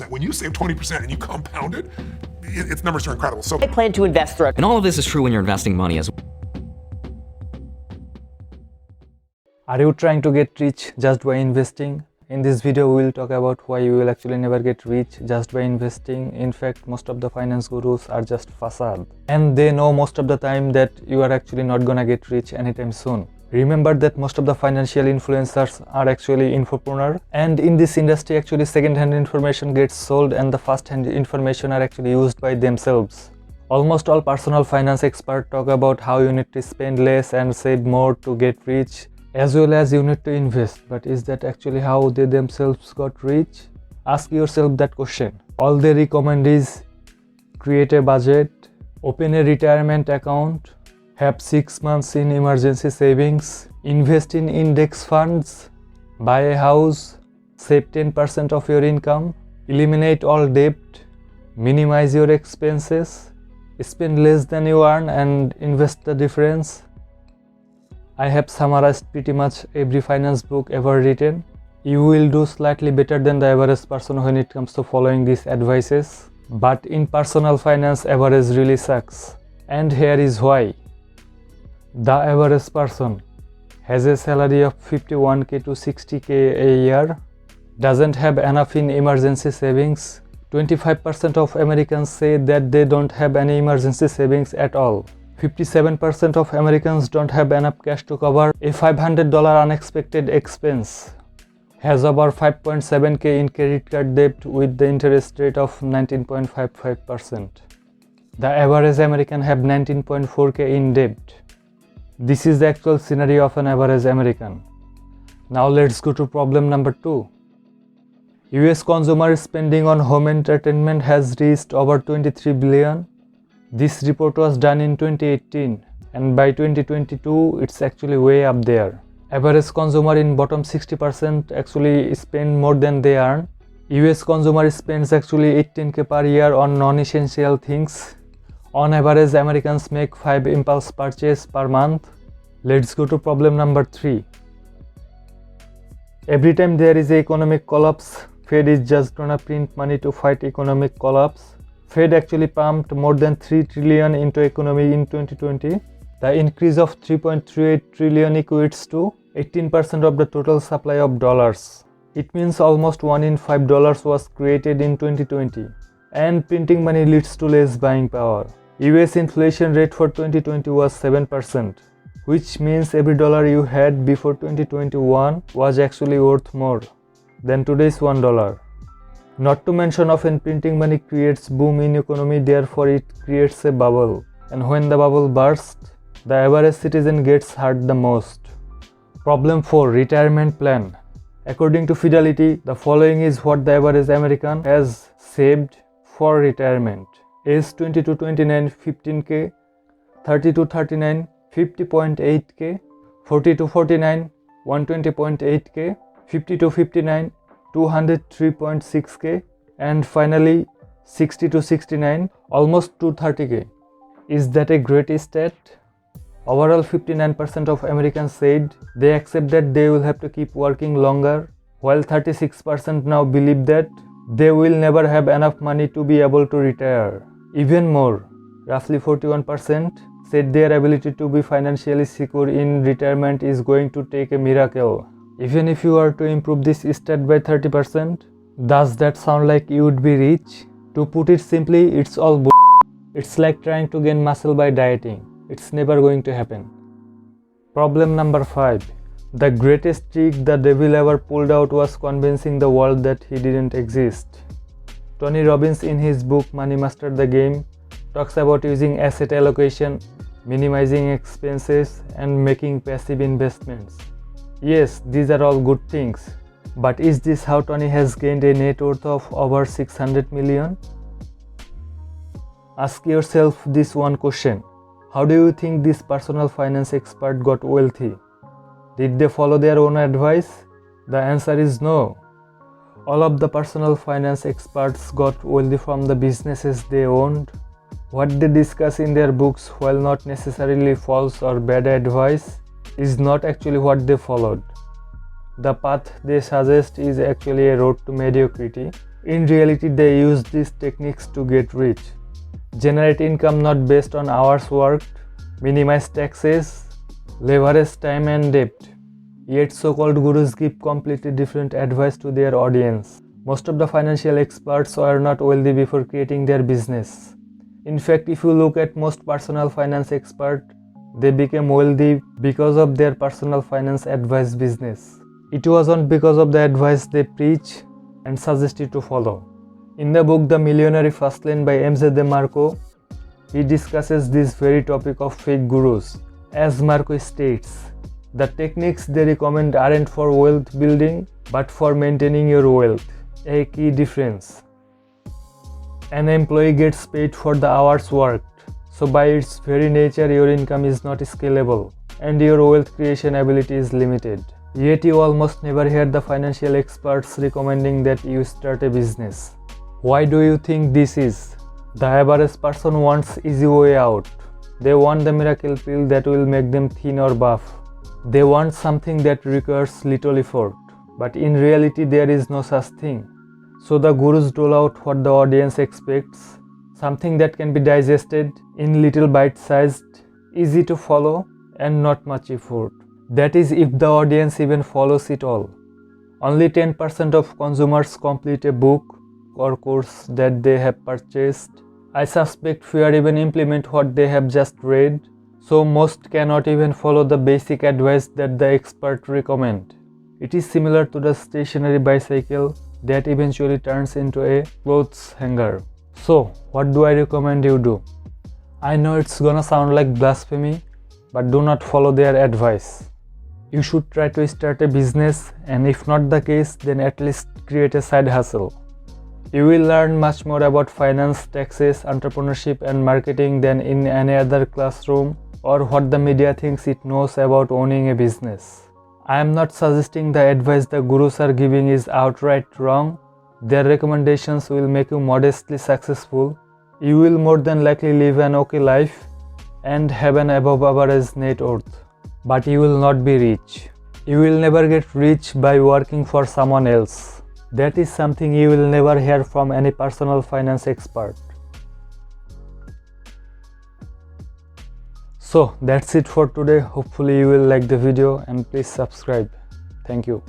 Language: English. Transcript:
20%. When you save 20% and you compound it, its numbers are incredible. So I plan to invest through. And all of this is true when you're investing money as well. Are you trying to get rich just by investing? In this video, we will talk about why you will actually never get rich just by investing. In fact, most of the finance gurus are just facade. And they know most of the time that you are actually not gonna get rich anytime soon. Remember that most of the financial influencers are actually infopreneurs. And in this industry, actually second-hand information gets sold and the first-hand information are actually used by themselves. Almost all personal finance experts talk about how you need to spend less and save more to get rich, as well as you need to invest. But is that actually how they themselves got rich? Ask yourself that question. All they recommend is create a budget, open a retirement account, have 6 months in emergency savings, invest in index funds, buy a house, save 10% of your income, eliminate all debt, minimize your expenses, spend less than you earn and invest the difference. I have summarized pretty much every finance book ever written. You will do slightly better than the average person when it comes to following these advices. But in personal finance, average really sucks. And here is why. The average person has a salary of 51k to 60k a year, doesn't have enough in emergency savings. 25% of Americans say that they don't have any emergency savings at all. 57% of Americans don't have enough cash to cover a $500 unexpected expense. Has over 5.7k in credit card debt with the interest rate of 19.55%. The average American have 19.4k in debt. This is the actual scenario of an average American. Now let's go to problem number 2. US consumer spending on home entertainment has reached over 23 billion. This report was done in 2018 and by 2022 it's actually way up there. Average consumer in bottom 60% actually spend more than they earn. US consumer spends actually 18k per year on non-essential things. On average, Americans make 5 impulse purchases per month. Let's go to problem number 3. Every time there is an economic collapse, Fed is just gonna print money to fight economic collapse. Fed actually pumped more than 3 trillion into economy in 2020. The increase of 3.38 trillion equates to 18% of the total supply of dollars. It means almost 1 in 5 dollars was created in 2020. And printing money leads to less buying power. US inflation rate for 2020 was 7%, which means every dollar you had before 2021 was actually worth more than today's $1. Not to mention often printing money creates boom in economy, therefore it creates a bubble. And when the bubble bursts, the average citizen gets hurt the most. Problem 4. Retirement plan. According to Fidelity, the following is what the average American has saved for retirement. Age 20 to 29, 15k, 30 to 39, 50.8k, 40 to 49, 120.8k, 50 to 59, 203.6k, and finally 60 to 69, almost 230k. Is that a great stat? Overall, 59% of Americans said they accept that they will have to keep working longer, while 36% now believe that they will never have enough money to be able to retire. Even more, roughly 41% said their ability to be financially secure in retirement is going to take a miracle. Even if you are to improve this stat by 30%, does that sound like you would be rich? To put it simply, it's all bull. It's like trying to gain muscle by dieting. It's never going to happen. Problem number 5. The greatest trick the devil ever pulled out was convincing the world that he didn't exist. Tony Robbins in his book Money Master the Game talks about using asset allocation, minimizing expenses and making passive investments. Yes, these are all good things. But is this how Tony has gained a net worth of over 600 million? Ask yourself this one question. How do you think this personal finance expert got wealthy? Did they follow their own advice? The answer is no. All of the personal finance experts got wealthy from the businesses they owned. What they discuss in their books, while not necessarily false or bad advice, is not actually what they followed. The path they suggest is actually a road to mediocrity. In reality, they use these techniques to get rich. Generate income not based on hours worked, minimize taxes, leverage time and debt. Yet so-called gurus give completely different advice to their audience. Most of the financial experts were not wealthy before creating their business. In fact, if you look at most personal finance experts, they became wealthy because of their personal finance advice business. It wasn't because of the advice they preach and suggest you to follow. In the book The Millionaire Fastlane by DeMarco, he discusses this very topic of fake gurus. As Marco states, the techniques they recommend aren't for wealth building but for maintaining your wealth. A key difference. An employee gets paid for the hours worked, so by its very nature your income is not scalable and your wealth creation ability is limited. Yet you almost never hear the financial experts recommending that you start a business. Why do you think this is? The average person wants easy way out. They want the miracle pill that will make them thin or buff. They want something that requires little effort. But in reality there is no such thing. So the gurus roll out what the audience expects, something that can be digested in little bite-sized, easy to follow and not much effort. That is if the audience even follows it all. Only 10% of consumers complete a book or course that they have purchased. I suspect few even implement what they have just read, so most cannot even follow the basic advice that the expert recommend. It is similar to the stationary bicycle that eventually turns into a clothes hanger. So, what do I recommend you do? I know it's gonna sound like blasphemy, but do not follow their advice. You should try to start a business, and if not the case, then at least create a side hustle. You will learn much more about finance, taxes, entrepreneurship and marketing than in any other classroom or what the media thinks it knows about owning a business. I am not suggesting the advice the gurus are giving is outright wrong. Their recommendations will make you modestly successful. You will more than likely live an okay life and have an above average net worth. But you will not be rich. You will never get rich by working for someone else. That is something you will never hear from any personal finance expert. So that's it for today. Hopefully you will like the video and please subscribe. Thank you.